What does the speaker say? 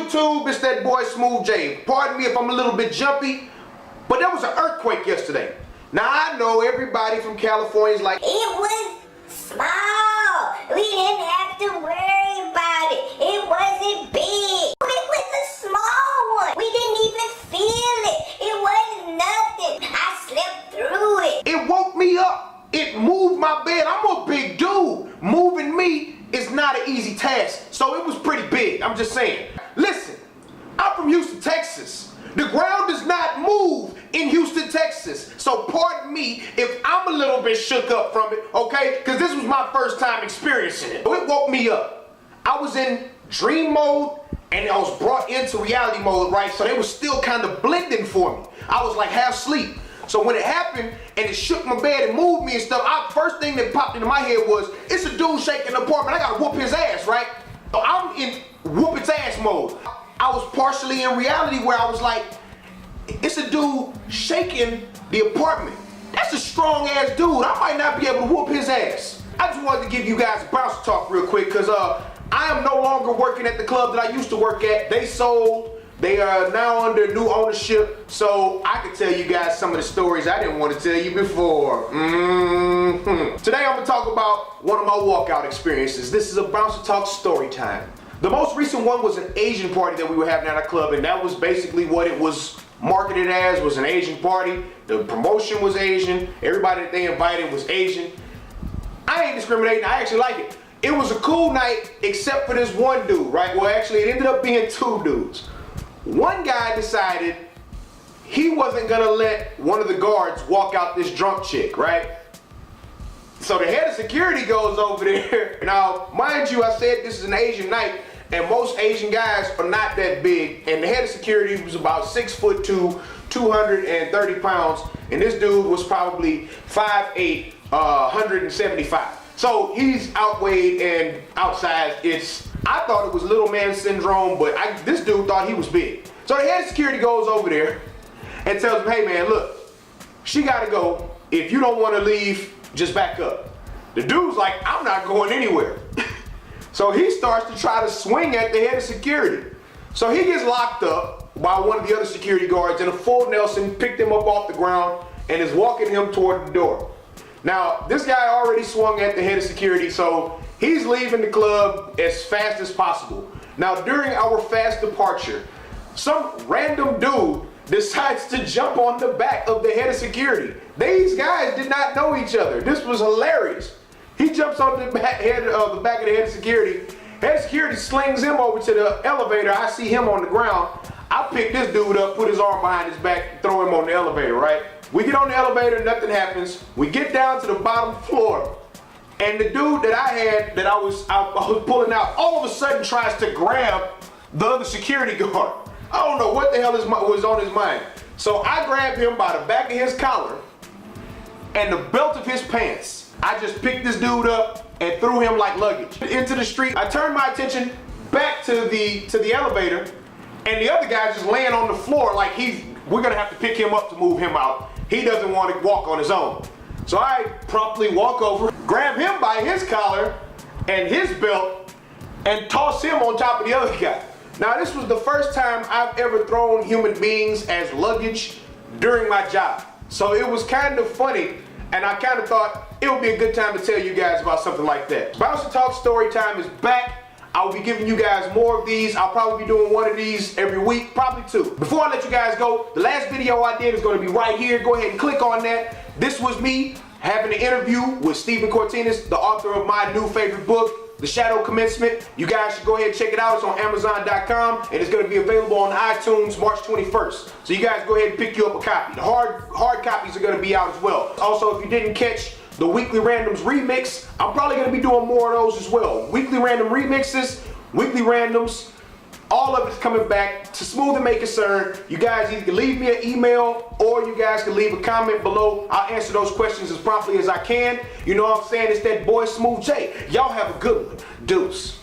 YouTube? It's that boy Smooth J. Pardon me if I'm a little bit jumpy, but there was an earthquake yesterday. Now I know everybody from California is like, it was small. We didn't have to worry about it. It wasn't big. It was a small one. We didn't even feel it. It wasn't nothing. I slept through it. It woke me up. It moved my bed. I'm a big dude. Moving me is not an easy task. So it was pretty big. I'm just saying. Listen, I'm from Houston, Texas. The ground does not move in Houston, Texas. So pardon me if I'm a little bit shook up from it, okay? Because this was my first time experiencing it. It woke me up. I was in dream mode and I was brought into reality mode, right? So they was still kind of blending for me. I was like half asleep. So when it happened and it shook my bed and moved me and stuff, first thing that popped into my head was, it's a dude shaking the apartment. I gotta whoop his ass, right? So I'm in whoop its ass mode. I was partially in reality where I was like, it's a dude shaking the apartment. That's a strong ass dude. I might not be able to whoop his ass. I just wanted to give you guys a bounce talk real quick because I am no longer working at the club that I used to work at. They sold. They are now under new ownership, so I could tell you guys some of the stories I didn't want to tell you before. Today I'm going to talk about one of my walkout experiences. This is a Bouncer Talk story time. The most recent one was an Asian party that we were having at our club, and that was basically what it was marketed as, was an Asian party. The promotion was Asian. Everybody that they invited was Asian. I ain't discriminating. I actually like it. It was a cool night except for this one dude, right? Well, actually, it ended up being two dudes. One guy decided he wasn't gonna let one of the guards walk out this drunk chick, right? So the head of security goes over there. Now, mind you, I said this is an Asian night, and most Asian guys are not that big, and the head of security was about 6'2", 230 pounds, and this dude was probably 5'8", 175. So he's outweighed and outsized. I thought it was little man syndrome, but this dude thought he was big. So the head of security goes over there and tells him, hey man, look, she gotta go. If you don't wanna leave, just back up. The dude's like, I'm not going anywhere. So he starts to try to swing at the head of security. So he gets locked up by one of the other security guards, and a full Nelson picked him up off the ground and is walking him toward the door. Now, this guy already swung at the head of security, so he's leaving the club as fast as possible. Now, during our fast departure, some random dude decides to jump on the back of the head of security. These guys did not know each other. This was hilarious. He jumps on the back of the head of security. Head of security slings him over to the elevator. I see him on the ground. I pick this dude up, put his arm behind his back, throw him on the elevator, right? We get on the elevator, nothing happens. We get down to the bottom floor, and the dude that I was pulling out, all of a sudden tries to grab the other security guard. I don't know what the hell was on his mind. So I grabbed him by the back of his collar and the belt of his pants. I just picked this dude up and threw him like luggage into the street. I turned my attention back to the elevator, and the other guy's just laying on the floor like we're gonna have to pick him up to move him out. He doesn't want to walk on his own. So I promptly walk over, grab him by his collar and his belt, and toss him on top of the other guy. Now, this was the first time I've ever thrown human beings as luggage during my job. So it was kind of funny, and I kind of thought it would be a good time to tell you guys about something like that. Bouncer Talk Story Time is back. I'll be giving you guys more of these. I'll probably be doing one of these every week, probably two. Before I let you guys go, the last video I did is going to be right here. Go ahead and click on that. This was me having an interview with Stephen Cortinas, the author of my new favorite book, The Shadow Commencement. You guys should go ahead and check it out. It's on Amazon.com, and it's going to be available on iTunes March 21st. So you guys go ahead and pick you up a copy. The hard copies are going to be out as well. Also, if you didn't catch the Weekly Randoms remix, I'm probably going to be doing more of those as well. Weekly Random remixes, Weekly Randoms, all of it's coming back. To smooth and make concern, you guys either can leave me an email or you guys can leave a comment below. I'll answer those questions as promptly as I can. You know what I'm saying? It's that boy Smooth J. Y'all have a good one. Deuce.